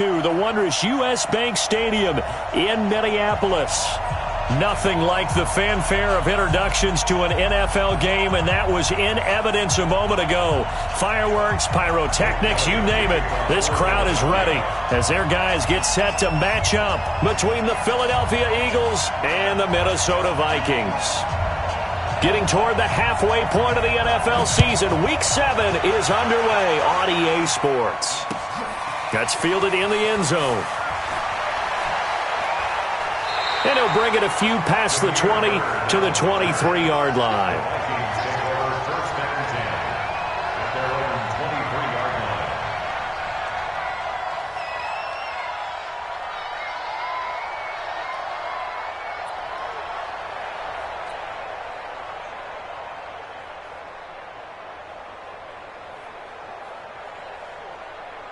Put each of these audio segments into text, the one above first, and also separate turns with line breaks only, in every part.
To the wondrous U.S. Bank Stadium in Minneapolis. Nothing like the fanfare of introductions to an NFL game, and that was in evidence a moment ago. Fireworks, pyrotechnics, you name it. This crowd is ready as their guys get set to match up between the Philadelphia Eagles and the Minnesota Vikings. Getting toward the halfway point of the NFL season, Week 7 is underway on EA Sports. That's fielded in the end zone. And he'll bring it a few past the 20 to the 23-yard line.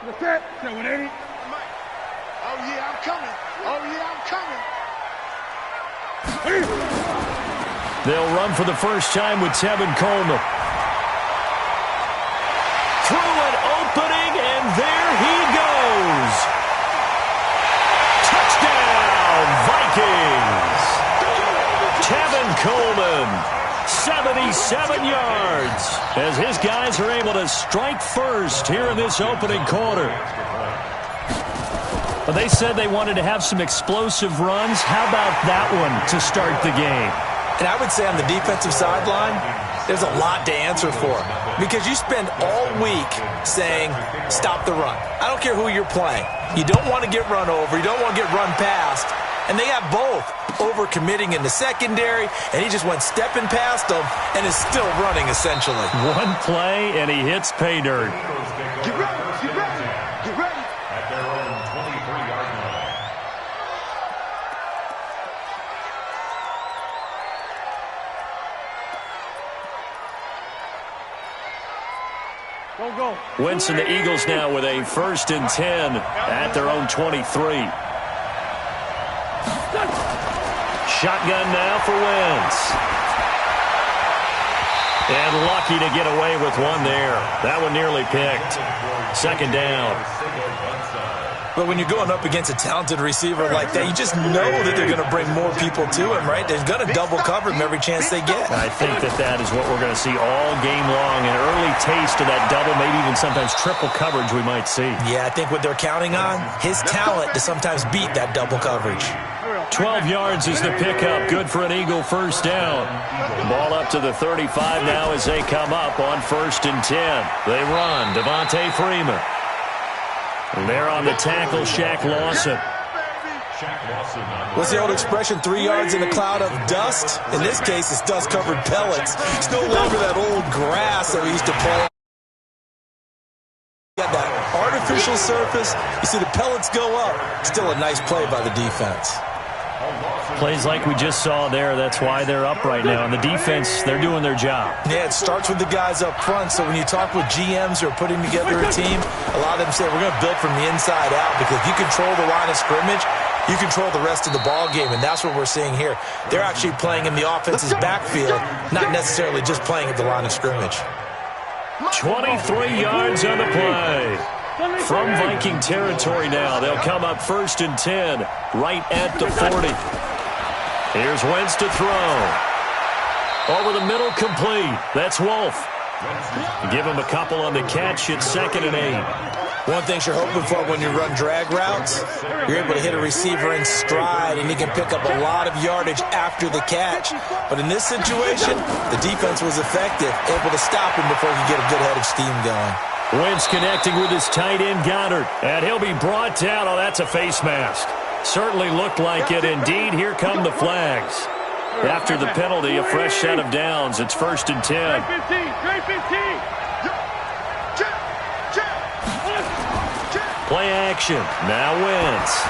What's that? So it ain't. Oh, yeah, I'm coming. Oh, yeah, I'm coming.
They'll run for the first time with Tevin Coleman. Through an opening, and there he goes. Touchdown, Vikings. Tevin Coleman, 77 yards, as his guys are able to strike first here in this opening quarter. Well, they said they wanted to have some explosive runs. How about that one to start the game?
And I would say on the defensive sideline, there's a lot to answer for. Because you spend all week saying, stop the run. I don't care who you're playing. You don't want to get run over. You don't want to get run past. And they have both. Overcommitting in the secondary, and he just went stepping past them and is still running, essentially.
One play, and he hits pay dirt.
Get ready, get ready, get ready.
At their own 23-yard line.
Go.
Wentz and the Eagles now with a 1st and 10 at their own 23. Shotgun now for Wentz. And lucky to get away with one there. That one nearly picked. 2nd down.
But when you're going up against a talented receiver like that, you just know that they're going to bring more people to him, right? They're going to double cover him every chance they get.
I think that is what we're going to see all game long. An early taste of that double, maybe even sometimes triple coverage we might see.
Yeah, I think what they're counting on, his talent to sometimes beat that double coverage.
12 yards is the pickup. Good for an Eagle 1st down. Ball up to the 35 now as they come up on 1st and 10. They run. Devontae Freeman. And there on the tackle, Shaq Lawson.
What's the old expression, 3 yards in a cloud of dust? In this case, it's dust-covered pellets. It's no longer that old grass that we used to play. You got that artificial surface. You see the pellets go up. Still a nice play by the defense.
Plays like we just saw there. That's why they're up right now. And the defense, they're doing their job.
Yeah, it starts with the guys up front. So when you talk with GMs who are putting together a team, a lot of them say we're going to build from the inside out, because if you control the line of scrimmage, you control the rest of the ball game, and that's what we're seeing here. They're actually playing in the offense's backfield, not necessarily just playing at the line of scrimmage.
23 yards on the play. From Viking territory now, they'll come up 1st and 10, right at the 40. Here's Wentz to throw. Over the middle, complete. That's Wolf. Give him a couple on the catch. It's 2nd and 8.
One thing you're hoping for when you run drag routes, you're able to hit a receiver in stride, and he can pick up a lot of yardage after the catch. But in this situation, the defense was effective, able to stop him before he could get a good head of steam going.
Wentz connecting with his tight end, Goddard. And he'll be brought down. Oh, that's a face mask. Certainly looked like it. Indeed, here come the flags. After the penalty, a fresh set of downs. It's 1st and 10. Play action. Now Wentz.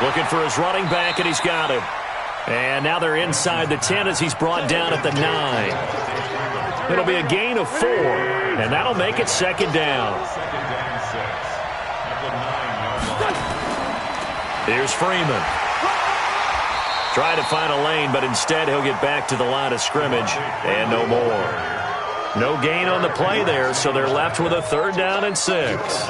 Looking for his running back, and he's got him. And now they're inside the 10 as he's brought down at the 9. It'll be a gain of 4, and that'll make it 2nd down. Here's Freeman. Try to find a lane, but instead he'll get back to the line of scrimmage, and no more. No gain on the play there, so they're left with a 3rd down and 6.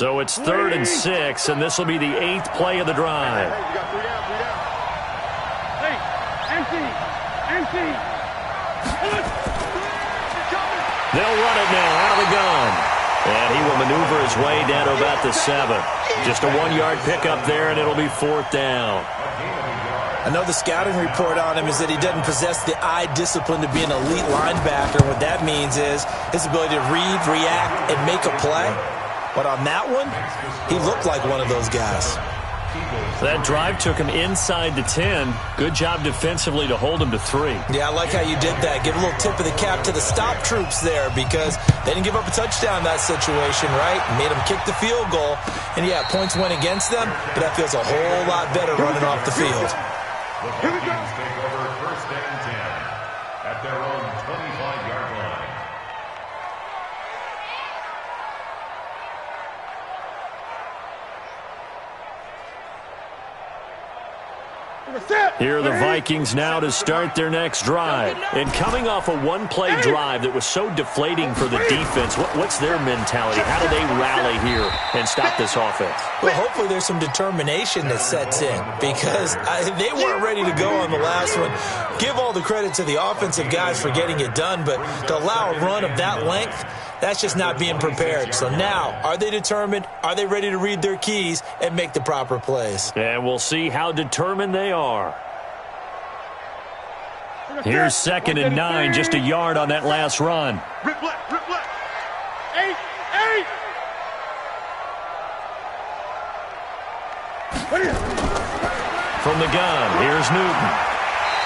So it's 3rd and 6, and this will be the 8th play of the drive.
Hey, you got 3 down, 3 down. Hey, empty.
They'll run it now out of the gun. And he will maneuver his way down to about the 7. Just a 1-yard pickup there, and it'll be 4th down.
I know the scouting report on him is that he doesn't possess the eye discipline to be an elite linebacker. What that means is his ability to read, react, and make a play. But on that one, he looked like one of those guys.
That drive took him inside the 10. Good job defensively to hold him to 3.
Yeah, I like how you did that. Give a little tip of the cap to the stop troops there because they didn't give up a touchdown in that situation, right? Made them kick the field goal. And, yeah, points went against them, but that feels a whole lot better running off the field.
The Vikings take over 1st and 10 at their own 25-yard line.
Here are the Vikings now to start their next drive. And coming off a 1-play drive that was so deflating for the defense, what's their mentality? How do they rally here and stop this offense?
Well, hopefully there's some determination that sets in because they weren't ready to go on the last one. Give all the credit to the offensive guys for getting it done, but to allow a run of that length, that's just not being prepared. So now, are they determined? Are they ready to read their keys and make the proper plays?
And we'll see how determined they are. Here's 2nd and 9, just a yard on that last run.
Rip left. 8.
From the gun, here's Newton.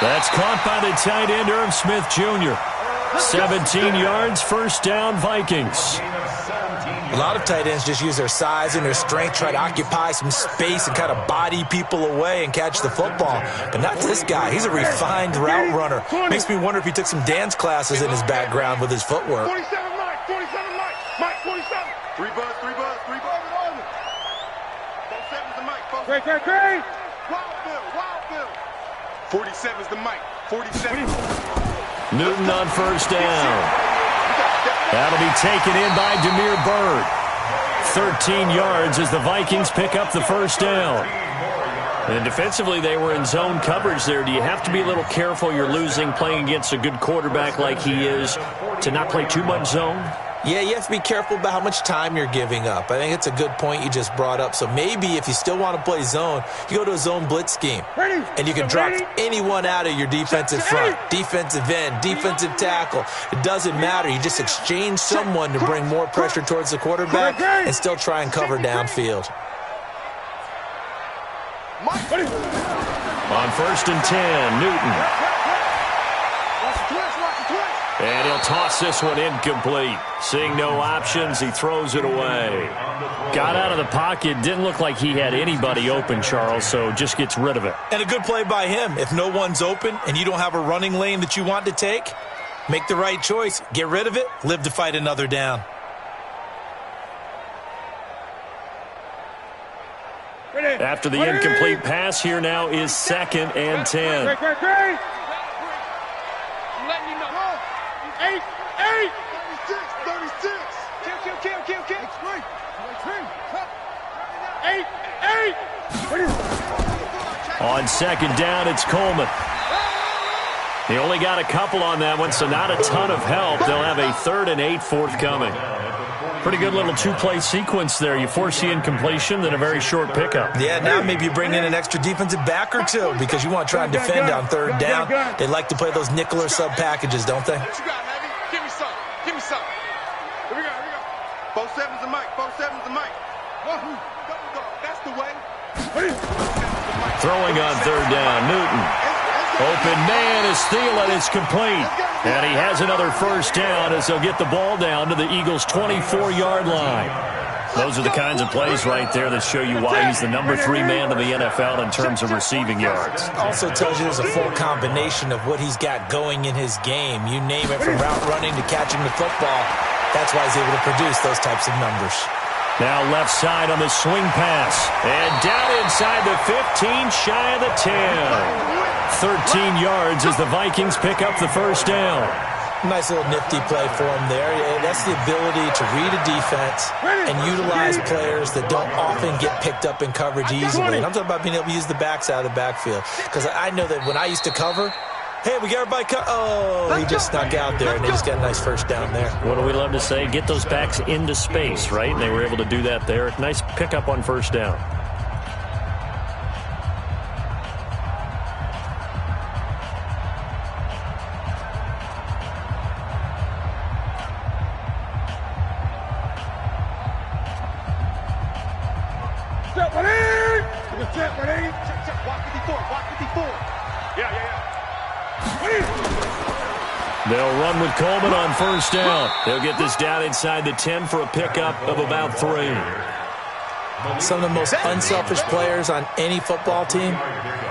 That's caught by the tight end, Irv Smith Jr. 17 yards, 1st down, Vikings.
A lot of tight ends just use their size and their strength, try to occupy some space and kind of body people away and catch the football. But not this guy. He's a refined route runner. Makes me wonder if he took some dance classes in his background with his footwork.
47 Mike. 47. 3 buzz. 47's the Mike. Great. Wild Bill. 47's the Mike. 47.
Newton on 1st down. That'll be taken in by Demir Bird. 13 yards as the Vikings pick up the 1st down. And defensively, they were in zone coverage there. Do you have to be a little careful you're losing playing against a good quarterback like he is to not play too much zone?
Yeah, you have to be careful about how much time you're giving up. I think it's a good point you just brought up. So maybe if you still want to play zone, you go to a zone blitz scheme. And you can drop anyone out of your defensive front, defensive end, defensive tackle. It doesn't matter. You just exchange someone to bring more pressure towards the quarterback and still try and cover downfield.
On 1st and 10, Newton. And he'll toss this one incomplete. Seeing no options, he throws it away. Got out of the pocket. Didn't look like he had anybody open, Charles, so just gets rid of it.
And a good play by him. If no one's open and you don't have a running lane that you want to take, make the right choice. Get rid of it. Live to fight another down.
After the incomplete pass, here now is 2nd and 10.
Great. I'm letting you know. 8. 36. Kill. 8.
On 2nd down, it's Coleman. He only got a couple on that one, so not a ton of help. They'll have a 3rd and 8 forthcoming. Pretty good little 2-play sequence there. You force the incompletion, then a very short pickup.
Yeah, now maybe you bring in an extra defensive back or two because you want to try and defend on 3rd down. They like to play those nickel or sub packages, don't they?
What you got, Heavy? Give me some. Here we go. 47's the Mike. That's the way.
Throwing on 3rd down, Newton. Open man is Thielen. It's complete. And he has another 1st down as they'll get the ball down to the Eagles' 24-yard line. Those are the kinds of plays right there that show you why he's the number 3 man in the NFL in terms of receiving yards.
Also tells you there's a full combination of what he's got going in his game. You name it, from route running to catching the football. That's why he's able to produce those types of numbers.
Now left side on the swing pass. And down inside the 15, shy of the 10. 13 yards as the Vikings pick up the 1st down.
Nice little nifty play for him there. That's the ability to read a defense and utilize players that don't often get picked up in coverage easily. And I'm talking about being able to use the backside of the backfield. Because I know that when I used to cover, hey, we got everybody oh, he just snuck out there, and they just got a nice first down there.
What do we love to say? Get those backs into space, right? And they were able to do that there. Nice pickup on first down. They'll run with Coleman on first down. They'll get this down inside the 10 for a pickup of about 3.
Some of the most unselfish players on any football team,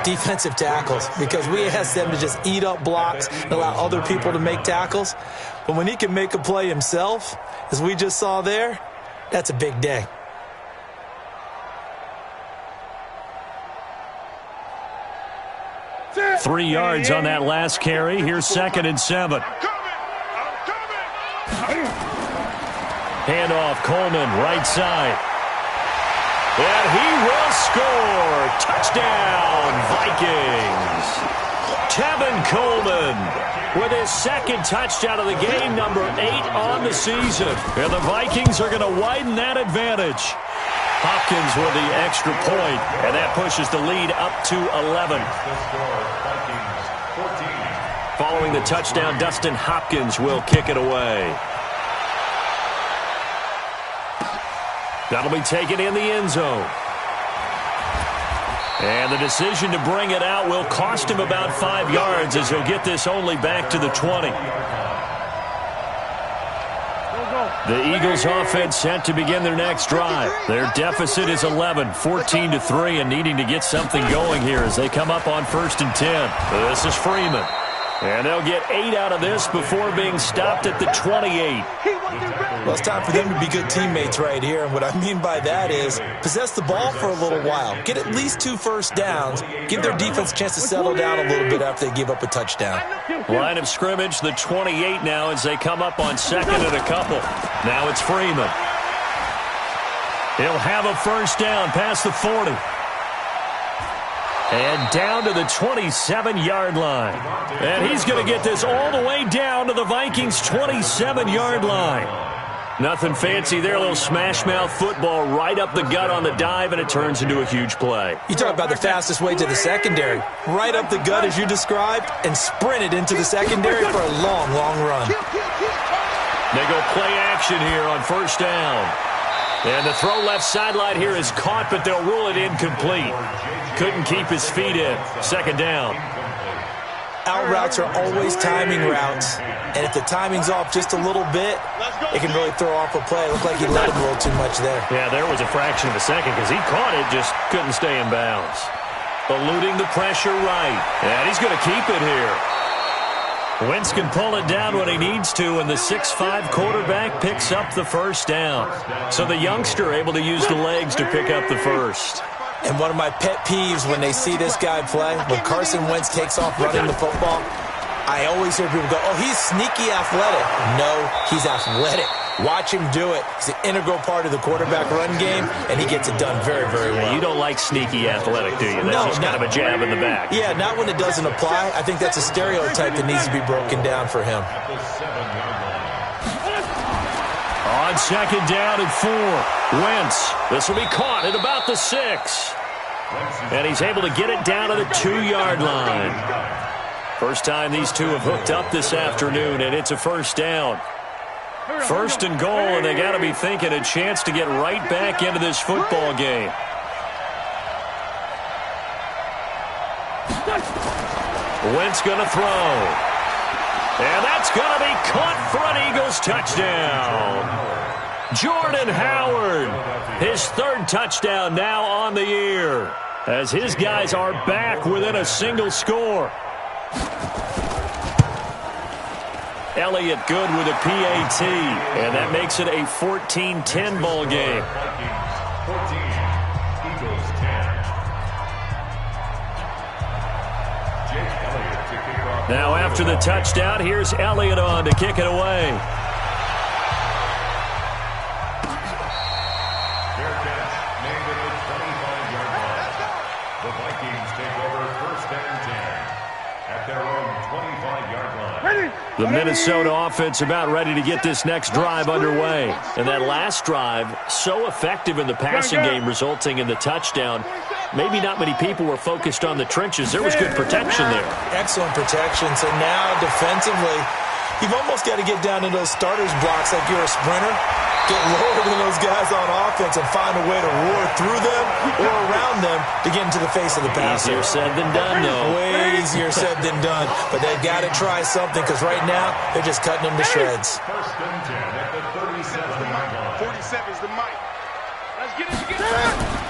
defensive tackles, because we ask them to just eat up blocks and allow other people to make tackles. But when he can make a play himself, as we just saw there, that's a big day.
– 3 yards on that last carry. Here's 2nd and 7. Handoff, Coleman, right side. And he will score. Touchdown, Vikings. Tevin Coleman with his 2nd touchdown of the game, number 8 on the season. And the Vikings are going to widen that advantage. Hopkins with the extra point, and that pushes the lead up to 11. Following the touchdown, Dustin Hopkins will kick it away. That'll be taken in the end zone. And the decision to bring it out will cost him about 5 yards as he'll get this only back to the 20. The Eagles offense set to begin their next drive. Their deficit is 11, 14-3, and needing to get something going here as they come up on 1st and 10. This is Freeman. And they'll get 8 out of this before being stopped at the 28.
Well, it's time for them to be good teammates right here. And what I mean by that is possess the ball for a little while. Get at least 2 first downs. Give their defense a chance to settle down a little bit after they give up a touchdown.
Line of scrimmage, the 28 now as they come up on 2nd and a couple. Now it's Freeman. He'll have a first down past the 40. And down to the 27-yard line. And he's going to get this all the way down to the Vikings' 27-yard line. Nothing fancy there, a little smash-mouth football right up the gut on the dive, and it turns into a huge play.
You talk about the fastest way to the secondary. Right up the gut as you described, and sprinted into the secondary for a long, long run.
They go play action here on first down. And the throw left sideline here is caught, but they'll rule it incomplete. Couldn't keep his feet in. 2nd down.
Out routes are always timing routes. And if the timing's off just a little bit, it can really throw off a play. It looked like he let him roll too much there.
Yeah, there was a fraction of a second because he caught it, just couldn't stay in bounds. Eluding the pressure right. And he's going to keep it here. Wentz can pull it down when he needs to, and the 6'5" quarterback picks up the first down. So the youngster able to use the legs to pick up the first.
And one of my pet peeves when they see this guy play, when Carson Wentz takes off running the football, I always hear people go, oh, he's sneaky athletic. No, he's athletic. Watch him do it. He's an integral part of the quarterback run game, and he gets it done very, very well.
You don't like sneaky athletic, do you? That's just kind of a jab in the back.
Yeah, not when it doesn't apply. I think that's a stereotype that needs to be broken down for him.
On 2nd down and 4, Wentz. This will be caught at about the 6. And he's able to get it down to the 2-yard line. First time these two have hooked up this afternoon, and it's a first down. 1st and goal, and they got to be thinking a chance to get right back into this football game. Wentz going to throw. And that's going to be caught for an Eagles touchdown. Jordan Howard, his 3rd touchdown now on the year, as his guys are back within a single score. Elliott good with a PAT, and that makes it a 14-10 ball game. Now after the touchdown, here's Elliott on to kick it away.
Fair catch made at the 25-yard line. The Vikings take over first and 10 at their own 25-yard line.
The Minnesota offense about ready to get this next drive underway. And that last drive, so effective in the passing game, resulting in the touchdown. Maybe not many people were focused on the trenches. There was good protection there.
Excellent protection. So now defensively, you've almost got to get down to those starters blocks like you're a sprinter. Get lower than those guys on offense and find a way to roar through them or around them to get into the face of the passer.
Easier said than done, though.
Way easier said than done. But they've got to try something because right now they're just cutting them to shreds.
First and 10 at the 37-yard line.
47's the mic. Let's get it.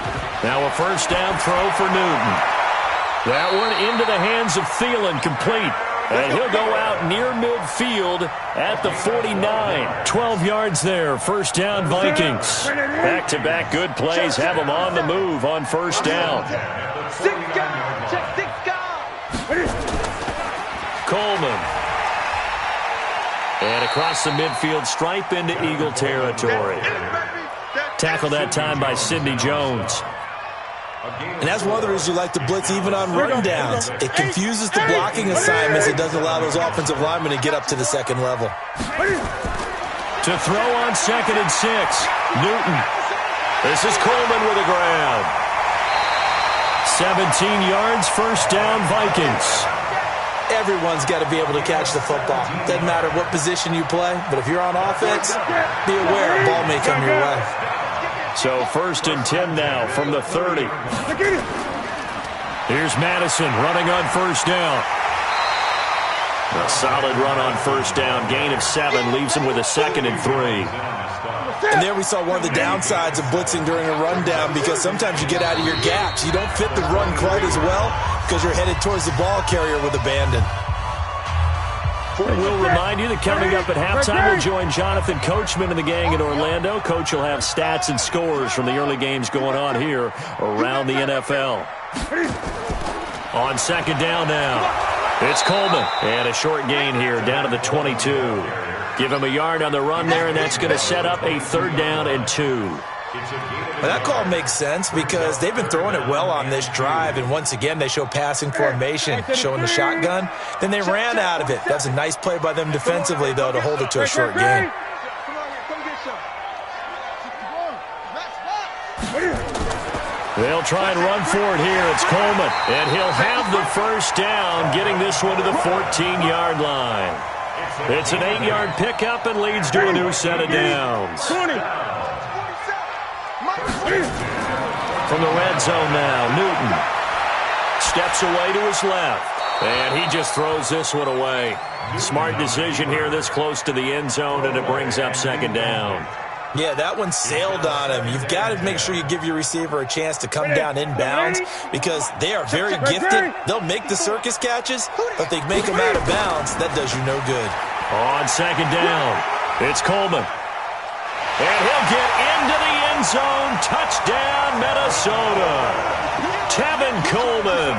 Now a first down throw for Newton. That one into the hands of Thielen, complete. And he'll go out near midfield at the 49. 12 yards there. First down, Vikings. Back-to-back good plays have them on the move on first down. Coleman. And across the midfield stripe into Eagle territory. Tackled that time by Sidney Jones.
And that's one of the reasons you like to blitz even on rundowns. It confuses the blocking assignments. It doesn't allow those offensive linemen to get up to the second level.
To throw on 2nd and 6. Newton. This is Coleman with a grab. 17 yards, first down, Vikings.
Everyone's got to be able to catch the football. Doesn't matter what position you play, but if you're on offense, be aware a ball may come your way.
So first and 10 now from the 30. Here's Madison running on first down. A solid run on first down. Gain of 7 leaves him with a 2nd and 3.
And there we saw one of the downsides of blitzing during a rundown because sometimes you get out of your gaps. You don't fit the run quite as well because you're headed towards the ball carrier with abandon.
We'll remind you that coming up at halftime, we'll join Jonathan Coachman and the gang in Orlando. Coach will have stats and scores from the early games going on here around the NFL. On second down now, it's Coleman. And a short gain here down to the 22. Give him a yard on the run there, and that's going to set up a 3rd down and 2.
Well, that call makes sense because they've been throwing it well on this drive, and once again they show passing formation, showing the shotgun. Then they ran out of it. That was a nice play by them defensively, though, to hold it to a short gain.
They'll try and run for it here. It's Coleman, and he'll have the first down, getting this one to the 14-yard line. It's an 8-yard pickup and leads to a new set of downs. From the red zone now, Newton steps away to his left, and he just throws this one away. Smart decision here this close to the end zone, and it brings up 2nd down.
Yeah, that one sailed on him. You've got to make sure you give your receiver a chance to come down inbounds because they are very gifted. They'll make the circus catches, but they make them out of bounds. That does you no good.
On 2nd down, it's Coleman. And he'll get into the end zone. Touchdown, Minnesota. Tevin Coleman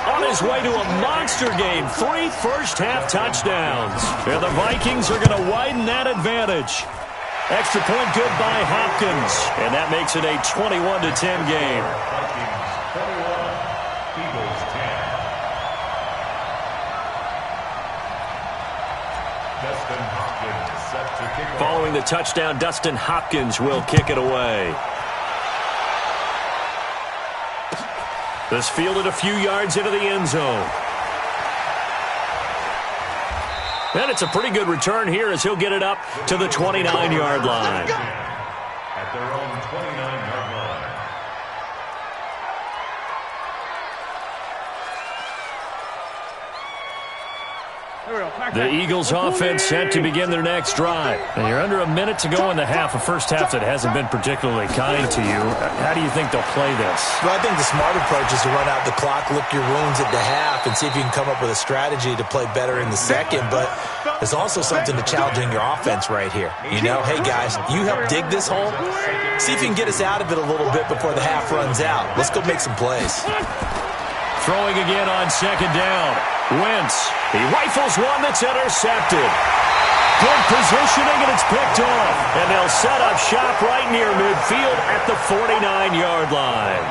on his way to a monster game. 3 first-half touchdowns. And the Vikings are going to widen that advantage. Extra point good by Hopkins. And that makes it a 21-10 game.
Eagles 10. Dustin Hopkins set to kick off.
Following the touchdown, Dustin Hopkins will kick it away. This fielded a few yards into the end zone. And it's a pretty good return here as he'll get it up to the 29-yard line.
At their own 29-yard line.
The Eagles offense set to begin their next drive. And you're under a minute to go in the half, a first half that hasn't been particularly kind to you. How do you think they'll play this?
Well, I think the smart approach is to run out the clock, lick your wounds at the half, and see if you can come up with a strategy to play better in the second. But there's also something to challenging your offense right here. You know, hey, guys, you help dig this hole. See if you can get us out of it a little bit before the half runs out. Let's go make some plays.
Throwing again on second down. Wentz. He rifles one that's intercepted. Good positioning, and it's picked off. And they'll set up shop right near midfield at the 49-yard line.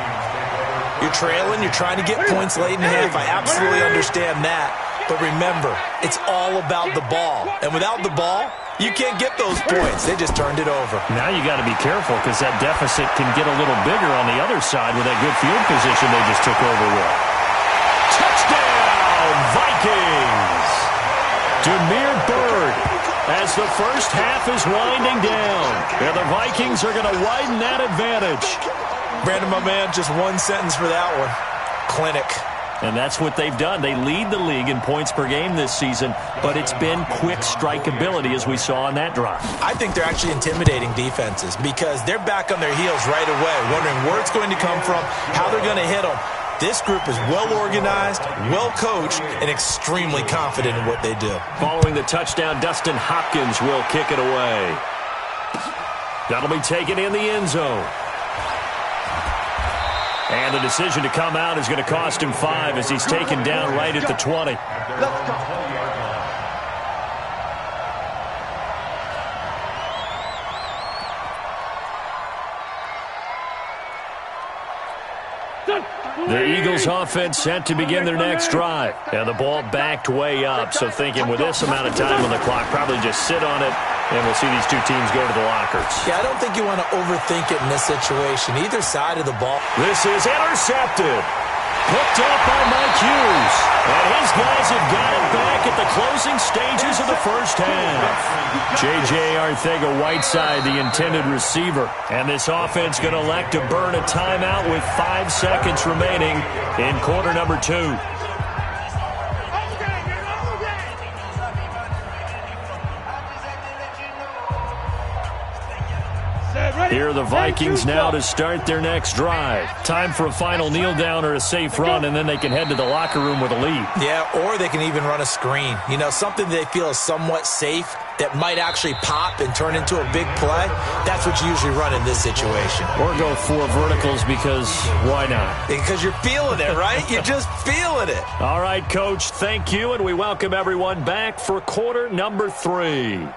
You're trailing. You're trying to get points late in the half. I absolutely understand that. But remember, it's all about the ball. And without the ball, you can't get those points. They just turned it over.
Now you got to be careful because that deficit can get a little bigger on the other side with that good field position they just took over with. Touchdown, Vikings! Demir Bird as the first half is winding down. And the Vikings are going to widen that advantage.
Brandon, my man, just one sentence for that one. Clinic.
And that's what they've done. They lead the league in points per game this season, but it's been quick strike ability as we saw on that drive.
I think they're actually intimidating defenses because they're back on their heels right away, wondering where it's going to come from, how they're going to hit them. This group is well-organized, well-coached, and extremely confident in what they do.
Following the touchdown, Dustin Hopkins will kick it away. That'll be taken in the end zone. And the decision to come out is going to cost him 5 as he's taken down right at the 20.
Let's go.
The Eagles offense set to begin their next drive. And the ball backed way up. So thinking with this amount of time on the clock, probably just sit on it, and we'll see these two teams go to the lockers.
Yeah, I don't think you want to overthink it in this situation. Either side of the ball.
This is intercepted. Picked up by Mike Hughes. And his guys have got it back at the closing stages of the first half. J.J. Arcega-Whiteside, the intended receiver. And this offense going to elect to burn a timeout with 5 seconds remaining in quarter number 2. Here are the Vikings now to start their next drive. Time for a final kneel down or a safe run, and then they can head to the locker room with a lead.
Yeah, or they can even run a screen. You know, something they feel is somewhat safe that might actually pop and turn into a big play. That's what you usually run in this situation.
Or go 4 verticals because why not?
Because you're feeling it, right? You're just feeling it.
All right, Coach, thank you, and we welcome everyone back for quarter number 3.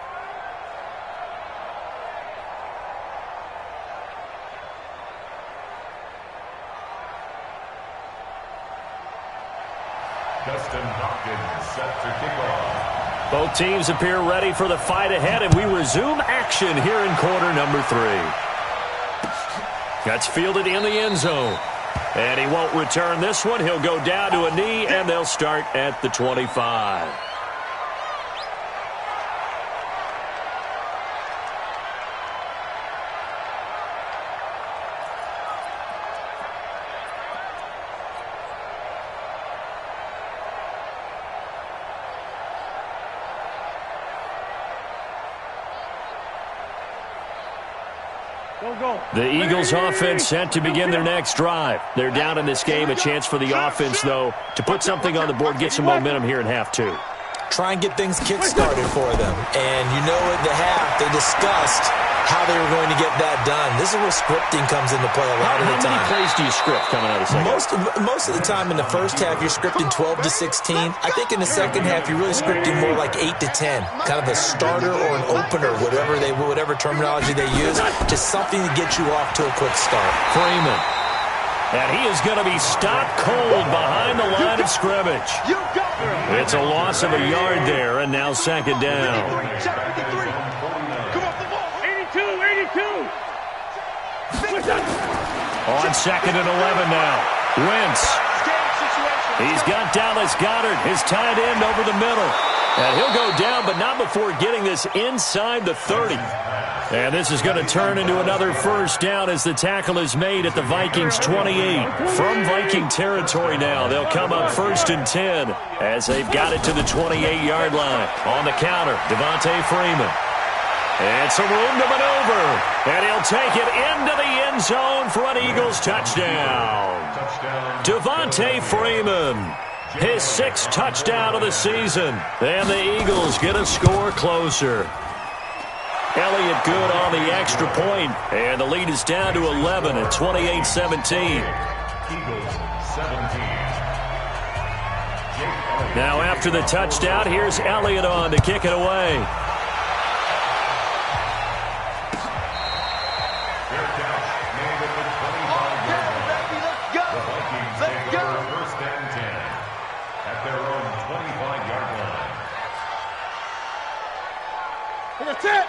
Dustin Hopkins set to kick off.
Both teams appear ready for the fight ahead, and we resume action here in quarter number 3. That's fielded in the end zone. And he won't return this one. He'll go down to a knee, and they'll start at the 25. The Eagles offense set to begin their next drive. They're down in this game. A chance for the offense, though, to put something on the board, get some momentum here in half 2.
Try and get things kick-started for them. And you know at the half, they discussed how they were going to get that done. This is where scripting comes into play a lot of the time.
How many plays do you script coming out of second?
Most of the time in the first half, you're scripting 12 to 16. I think in the second half, you're really scripting more like 8 to 10. Kind of a starter or an opener, whatever terminology they use. Just something to get you off to a quick start.
Freeman. And he is going to be stopped cold behind the line of scrimmage. It's a loss of a yard there, and now second down.
82.
On second and 11 now. Wentz. He's got Dallas Goedert, his tight end, over the middle. And he'll go down, but not before getting this inside the 30. And this is going to turn into another first down as the tackle is made at the Vikings 28. From Viking territory now, they'll come up 1st and 10 as they've got it to the 28-yard line. On the counter, Devontae Freeman. And some room to maneuver. And he'll take it into the end zone for an Eagles touchdown. Devontae Freeman, his 6th touchdown of the season. And the Eagles get a score closer. Elliott good on the extra point, and the lead is down to 11 at 28-17.
Eagles 17. Jake Elliott.
Now after the touchdown, here's Elliott on to kick it away.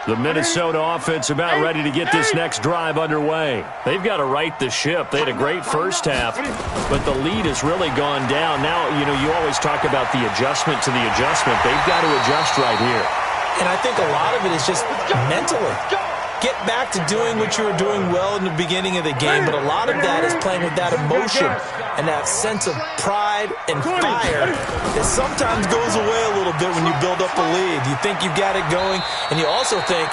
The Minnesota offense about ready to get this next drive underway. They've got to right the ship. They had a great first half, but the lead has really gone down. Now, you always talk about the adjustment to the adjustment. They've got to adjust right here.
And I think a lot of it is just mentally. Get back to doing what you were doing well in the beginning of the game, but a lot of that is playing with that emotion and that sense of pride and fire that sometimes goes away a little bit when you build up a lead. You think you got it going, and you also think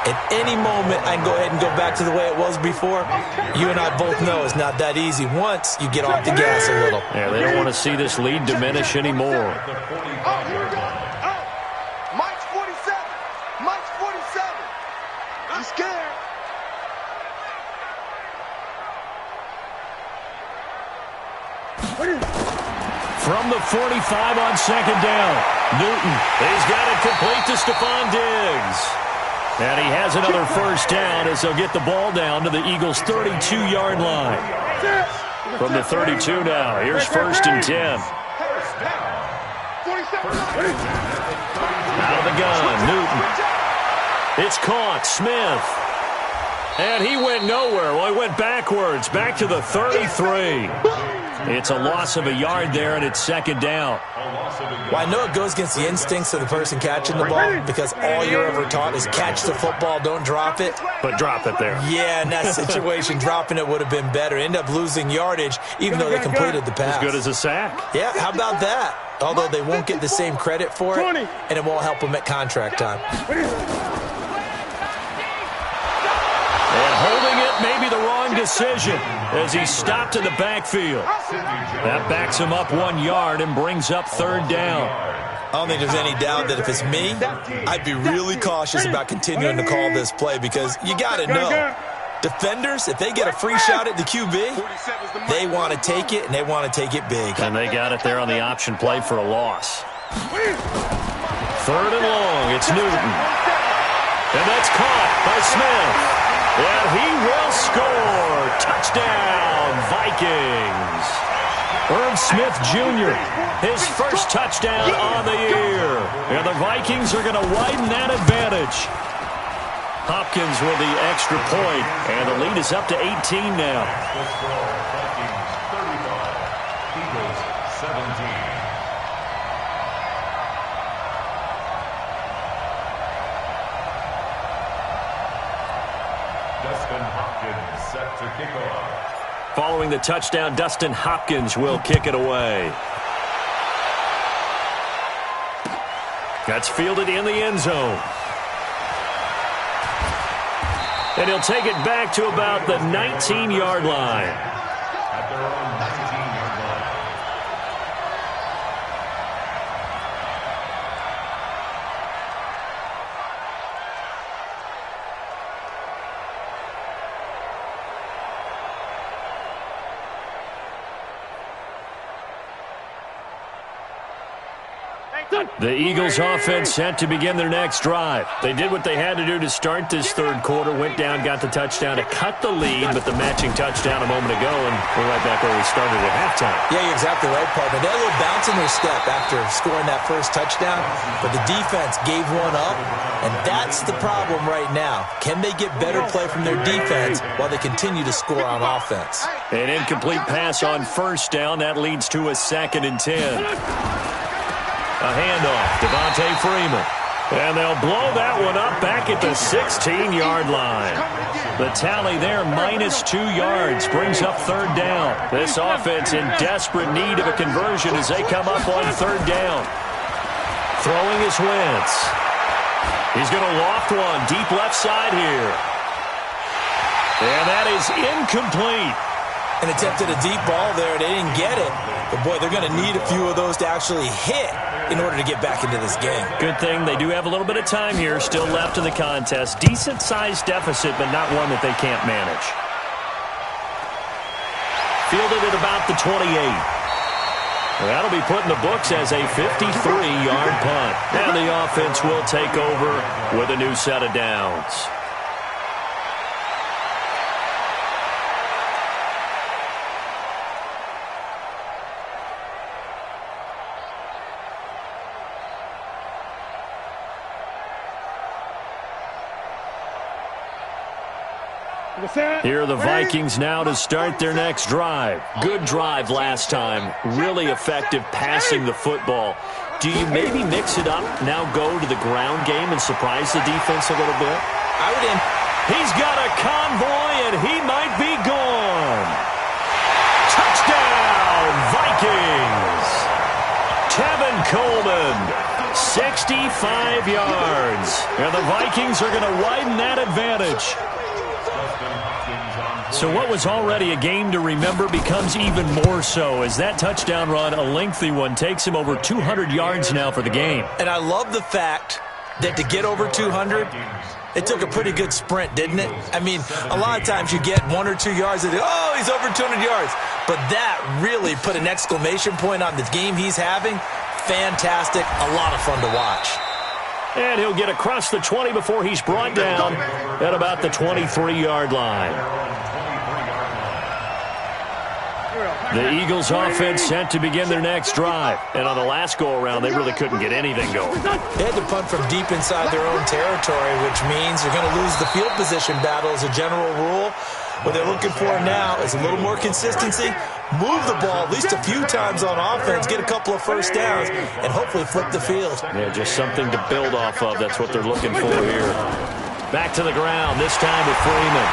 at any moment I can go ahead and go back to the way it was before. You and I both know it's not that easy once you get off the gas a little.
Yeah, they don't want to see this lead diminish anymore. From the 45 on second down, Newton, he's got it complete to Stephon Diggs. And he has another first down as they'll get the ball down to the Eagles' 32-yard line. From the 32 now, here's first and 10. Out of the gun, Newton. It's caught, Smith. And he went nowhere. Well, he went backwards, back to the 33. It's a loss of a yard there, and it's second down.
Well, I know it goes against the instincts of the person catching the ball because all you're ever taught is catch the football, don't drop it.
But drop it there.
Yeah, in that situation, dropping it would have been better. End up losing yardage, even though they completed the pass.
As good as a sack.
Yeah, how about that? Although they won't get the same credit for it, and it won't help them at contract time.
And holding it may be the wrong decision as he stopped in the backfield. That backs him up 1 yard and brings up third down.
I don't think there's any doubt that if it's me, I'd be really cautious about continuing to call this play because you got to know. Defenders, if they get a free shot at the QB, they want to take it, and they want to take it big.
And they got it there on the option play for a loss. Third and long, it's Newton. And that's caught by Smith. And he will score. Touchdown, Vikings. Irv Smith Jr., his first touchdown on the year. And the Vikings are going to widen that advantage. Hopkins with the extra point, and the lead is up to 18 now.
Vikings 35, Eagles 17. Dustin Hopkins set to kick off.
Following the touchdown, Dustin Hopkins will kick it away. That's fielded in the end zone. And he'll take it back to about the 19-yard line.
At their own 19-yard line.
The Eagles offense set to begin their next drive. They did what they had to do to start this third quarter, went down, got the touchdown to cut the lead, but the matching touchdown a moment ago, and we're right back where we started at halftime.
Yeah, you're exactly right, partner. They had a little bounce in their step after scoring that first touchdown, but the defense gave one up, and that's the problem right now. Can they get better play from their defense while they continue to score on offense?
An incomplete pass on first down. That leads to a 2nd and 10. A handoff, Devontae Freeman. And they'll blow that one up back at the 16-yard line. The tally there, -2 yards, brings up third down. This offense in desperate need of a conversion as they come up on third down. Throwing is Wentz. He's going to loft one deep left side here. And that is incomplete.
And attempted a deep ball there. They didn't get it. But, boy, they're going to need a few of those to actually hit in order to get back into this game.
Good thing they do have a little bit of time here still left in the contest. Decent-sized deficit, but not one that they can't manage. Fielded at about the 28. That'll be put in the books as a 53-yard punt. And the offense will take over with a new set of downs. Here are the Vikings now to start their next drive. Good drive last time. Really effective passing the football. Do you maybe mix it up, now go to the ground game and surprise the defense a little bit?
I would.
He's got a convoy, and he might be gone. Touchdown, Vikings. Tevin Coleman, 65 yards. And the Vikings are going to widen that advantage. So what was already a game to remember becomes even more so as that touchdown run, a lengthy one, takes him over 200 yards now for the game.
And I love the fact that to get over 200, it took a pretty good sprint, didn't it? I mean, a lot of times you get 1 or 2 yards and oh, he's over 200 yards. But that really put an exclamation point on the game he's having. Fantastic. A lot of fun to watch.
And he'll get across the 20 before he's brought down at about the 23-yard line. The Eagles offense set to begin their next drive. And on the last go-around, they really couldn't get anything going.
They had to punt from deep inside their own territory, which means they're going to lose the field position battle as a general rule. What they're looking for now is a little more consistency, move the ball at least a few times on offense, get a couple of first downs, and hopefully flip the field.
Yeah, just something to build off of. That's what they're looking for here. Back to the ground, this time with Freeman.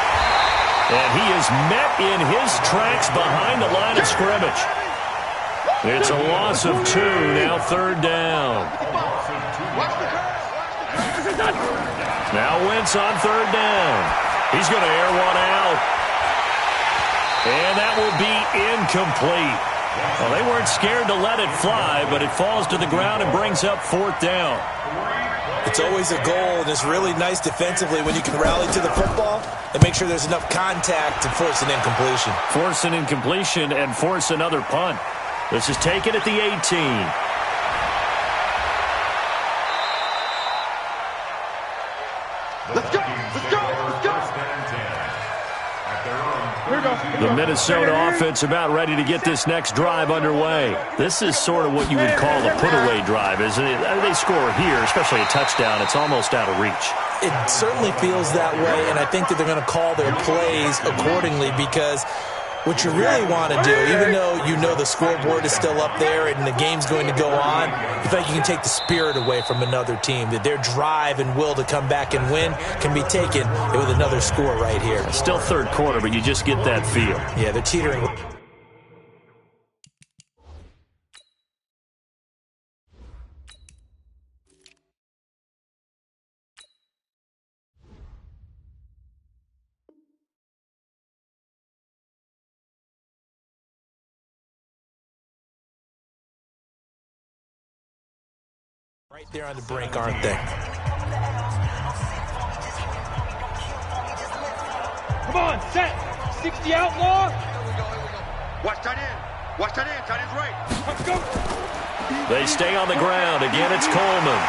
And he is met in his tracks behind the line of scrimmage. It's a loss of 2, now 3rd down. Now Wentz on 3rd down. He's going to air one out. And that will be incomplete. Well, they weren't scared to let it fly, but it falls to the ground and brings up 4th down.
It's always a goal, and it's really nice defensively when you can rally to the football and make sure there's enough contact to force an incompletion.
Force an incompletion and force another punt. This is taken at the 18.
Let's go! Let's go! Let's go!
The Minnesota offense about ready to get this next drive underway. This is sort of what you would call a put-away drive, isn't it? They score here, especially a touchdown. It's almost out of reach.
It certainly feels that way, and I think that they're going to call their plays accordingly because what you really want to do, even though you know the scoreboard is still up there and the game's going to go on, you feel like you can take the spirit away from another team, that their drive and will to come back and win can be taken with another score right here.
Still 3rd quarter, but you just get that feel.
Yeah, they're teetering. Right there on the brink, aren't they?
Come on, set. 60 outlaw.
Watch tight end. Watch tight end. Tight end's right.
Let's go.
They stay on the ground. Again, it's Coleman.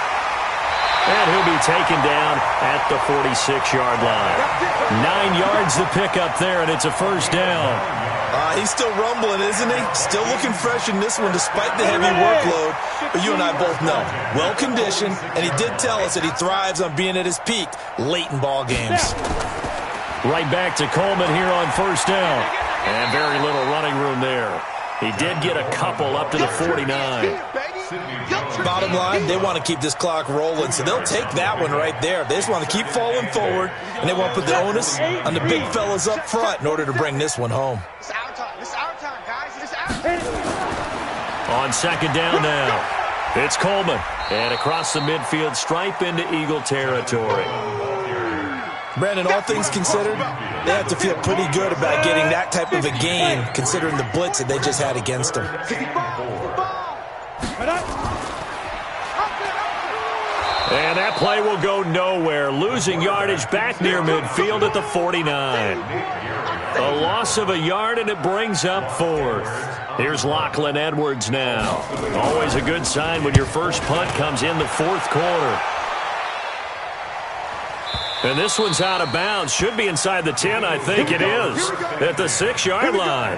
And he'll be taken down at the 46-yard line. 9 yards to pick up there, and it's a 1st down.
He's still rumbling, isn't he? Still looking fresh in this one despite the heavy workload. But you and I both know, well-conditioned, and he did tell us that he thrives on being at his peak late in ball games.
Right back to Coleman here on 1st down. And very little running room there. He did get a couple up to the 49.
Bottom line, they want to keep this clock rolling, so they'll take that one right there. They just want to keep falling forward, and they want to put the onus on the big fellas up front in order to bring this one home.
It's our time. It's our time, guys. It's our time.
On 2nd down now, it's Coleman. And across the midfield stripe into Eagle territory.
Brandon, all things considered, they have to feel pretty good about getting that type of a game, considering the blitz that they just had against them.
And that play will go nowhere, losing yardage back near midfield at the 49. A loss of a yard, and it brings up 4th. Here's Lachlan Edwards now. Always a good sign when your first punt comes in the fourth quarter. And this one's out of bounds. Should be inside the 10, I think it is, at the 6-yard line.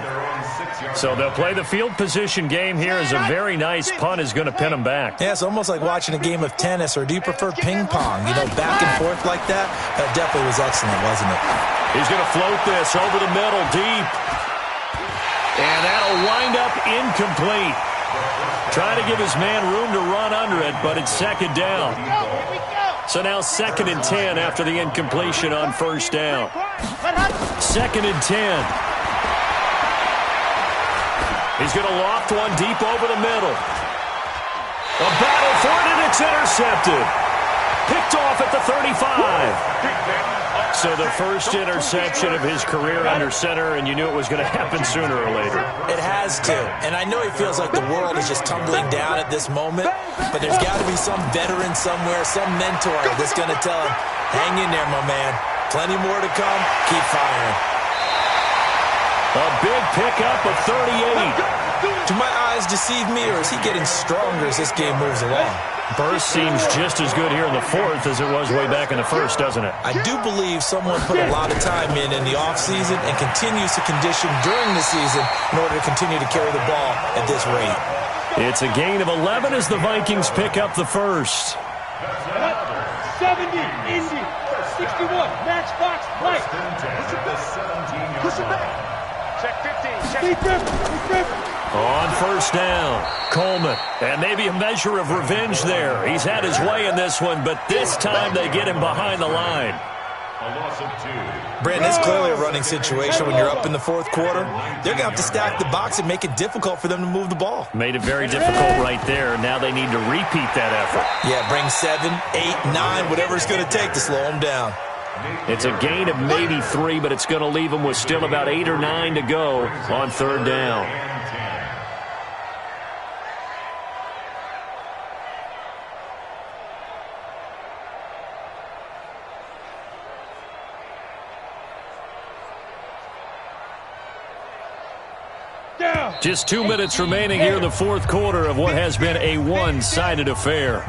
So they'll play the field position game here as a very nice punt is going to pin them back.
Yeah, it's almost like watching a game of tennis, or do you prefer ping pong? You know, back and forth like that? That definitely was excellent, wasn't it?
He's going to float this over the middle deep. And that'll wind up incomplete. Trying to give his man room to run under it, but it's second down. So now 2nd and 10 after the incompletion on first down. 2nd and 10. He's going to loft one deep over the middle. A battle for it, and it's intercepted. Picked off at the 35. So the first interception of his career under center, and you knew it was going to happen sooner or later.
It has to. And I know he feels like the world is just tumbling down at this moment, but there's got to be some veteran somewhere, some mentor that's going to tell him, hang in there, my man. Plenty more to come. Keep firing.
A big pickup of 38.
Do my eyes deceive me, or is he getting stronger as this game moves along?
Burst seems just as good here in the fourth as it was way back in the first, doesn't it?
I do believe someone put a lot of time in the offseason and continues to condition during the season in order to continue to carry the ball at this rate.
It's a gain of 11 as the Vikings pick up the first.
70, Indy, 61, matchbox, right.
Push it back. Check 15.
Check 15.
On first down, Coleman. And maybe a measure of revenge there. He's had his way in this one, but this time they get him behind the line.
Brandon, it's clearly a running situation when you're up in the fourth quarter. They're going to have to stack the box and make it difficult for them to move the ball.
Made it very difficult right there. Now they need to repeat that effort.
Yeah, bring 7, 8, 9, whatever it's going to take to slow them down.
It's a gain of maybe 3, but it's going to leave them with still about 8 or 9 to go on third down. Just 2 minutes remaining here in the fourth quarter of what has been a one-sided affair.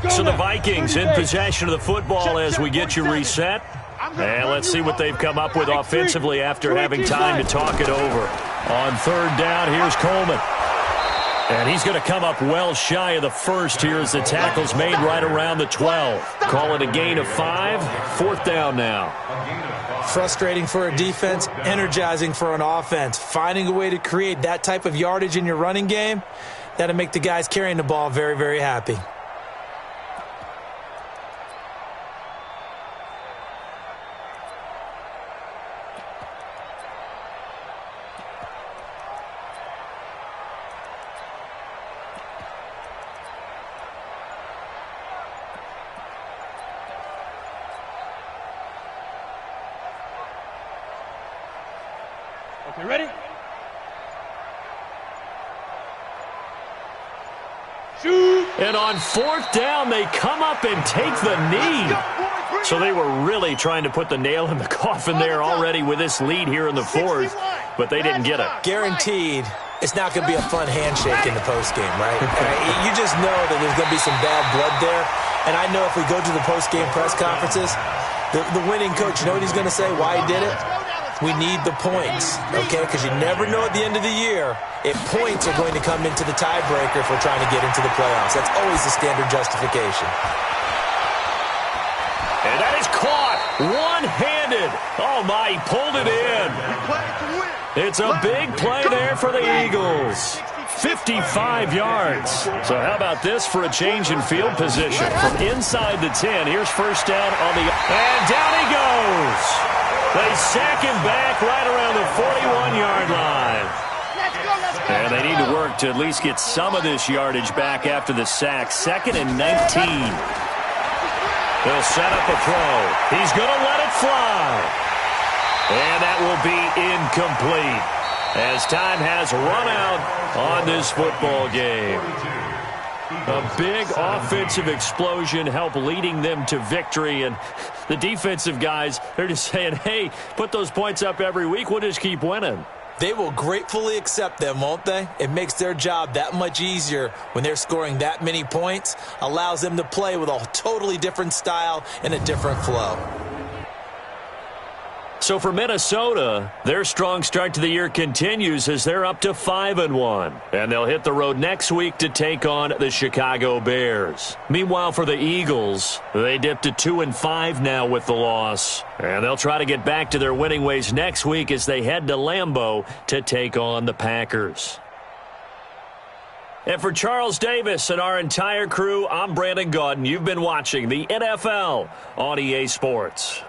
So the Vikings in possession of the football as we get you reset. And let's see what they've come up with offensively after having time to talk it over. On third down, here's Coleman. And he's going to come up well shy of the first here as the tackle's made right around the 12. Call it a gain of 5. Fourth down now.
Frustrating for a defense, energizing for an offense. Finding a way to create that type of yardage in your running game, that'll make the guys carrying the ball very, very happy.
Okay, ready? Shoot!
And on fourth down, they come up and take the knee. So they were really trying to put the nail in the coffin there already with this lead here in the fourth, but they didn't get it.
Guaranteed, it's not going to be a fun handshake in the postgame, right? You just know that there's going to be some bad blood there. And I know if we go to the postgame press conferences, the winning coach, you know what he's going to say, why he did it? We need the points, okay? Because you never know at the end of the year if points are going to come into the tiebreaker if we're trying to get into the playoffs. That's always the standard justification.
And that is caught one-handed. Oh, my, he pulled it in. It's a big play there for the Eagles. 55 yards. So how about this for a change in field position? From inside the 10, here's first down on the... And down he goes. They sack him back right around the 41-yard line. And they need to work to at least get some of this yardage back after the sack. 2nd and 19. They'll set up a throw. He's going to let it fly. And that will be incomplete as time has run out on this football game. A big offensive explosion helped leading them to victory, and the defensive guys, they're just saying, hey, put those points up every week, we'll just keep winning.
They will gratefully accept them, won't they? It makes their job that much easier when they're scoring that many points, allows them to play with a totally different style and a different flow.
So for Minnesota, their strong start to the year continues as they're up to 5-1. And they'll hit the road next week to take on the Chicago Bears. Meanwhile, for the Eagles, they dipped to 2-5 now with the loss. And they'll try to get back to their winning ways next week as they head to Lambeau to take on the Packers. And for Charles Davis and our entire crew, I'm Brandon Gaudin. You've been watching the NFL on EA Sports.